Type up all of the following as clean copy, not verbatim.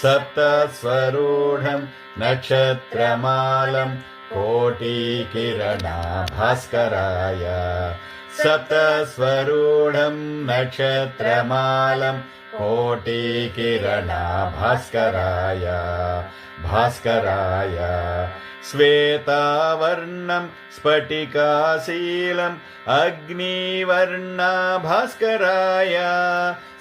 सप्तस्वरूढं नक्षत्रमालं कोटिकिरणभास्कराय सप्तस्वरूढं नक्षत्रमालं कोटिकिरणभास्कराय भास्कराय श्वेतावर्णं स्फटिकाशीलम् अग्निवर्णाभास्कराय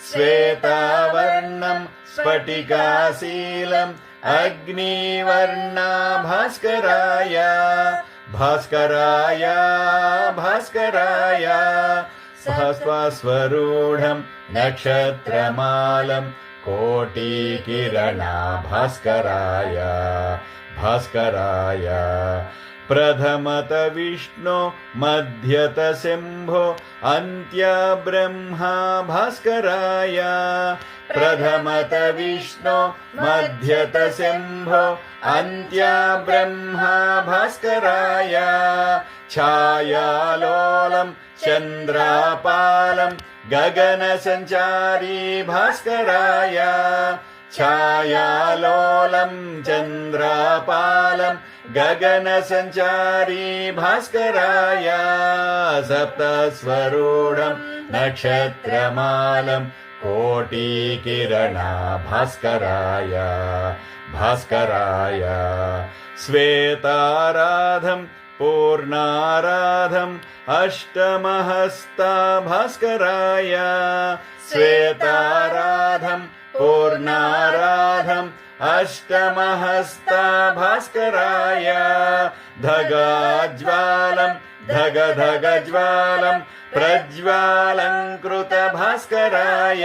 श्वेतावर्णं स्फटिकाशीलम् अग्निवर्णाभास्कराय भास्कराय भास्कराय सहस्रस्वरूढं नक्षत्रमालं कोटिकिरणभास्कराय भास्कराय प्रथमत विष्णु मध्यत शम्भो अन्त्य ब्रह्मा भास्कराय प्रथमत विष्णु मध्यत शम्भो अन्त्य ब्रह्मा भास्कराय छायालोलं चन्द्रापालं गगनसञ्चारी भास्कराय छायालोलं चन्द्रापालं गगनसञ्चारी भास्कराय सप्तस्वरूढं नक्षत्रमालं कोटिकिरणभास्कराय भास्कराय श्वेताराधं पूर्णाराधम् अष्टमहस्ता भास्कराय श्वेताराधं पूर्णाराधम् अष्टमहस्ता भास्कराय धगाज्वालं धग धगज्वालं प्रज्वालङ्कृत भास्कराय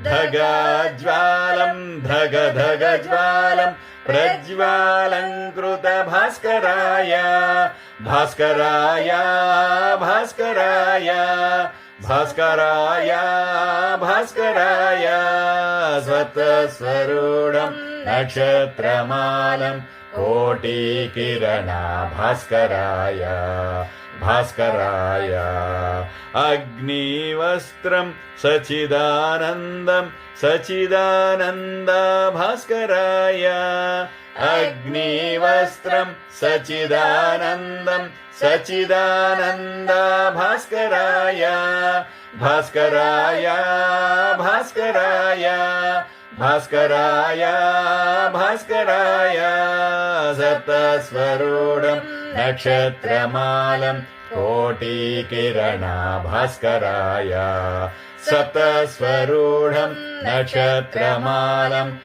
धगाज्वालं धग धगज्वालं प्रज्वालङ्कृत भास्कराय भास्कराय भास्कराय भास्कराय भास्कराय सप्तस्वरूढं नक्षत्रमालं कोटिकिरणभास्कराय भास्कराय अग्निवस्त्रं सच्चिदानन्दं सच्चिदानन्दभास्कराय अग्निवस्त्रं सच्चिदानन्दं सच्चिदानन्दभास्कराय भास्कराय भास्कराय भास्कराय भास्कराय सप्तस्वरूढं नक्षत्रमालं कोटिकिरणभास्कराय सप्तस्वरूढं नक्षत्रमालं